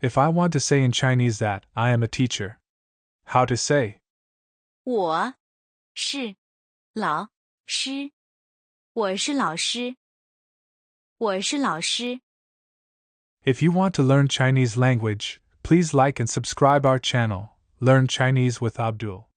If I want to say in Chinese that I am a teacher, how to say? 我是老师，我是老师，我是老师。 If you want to learn Chinese language, please like and subscribe our channel, Learn Chinese with Abdul.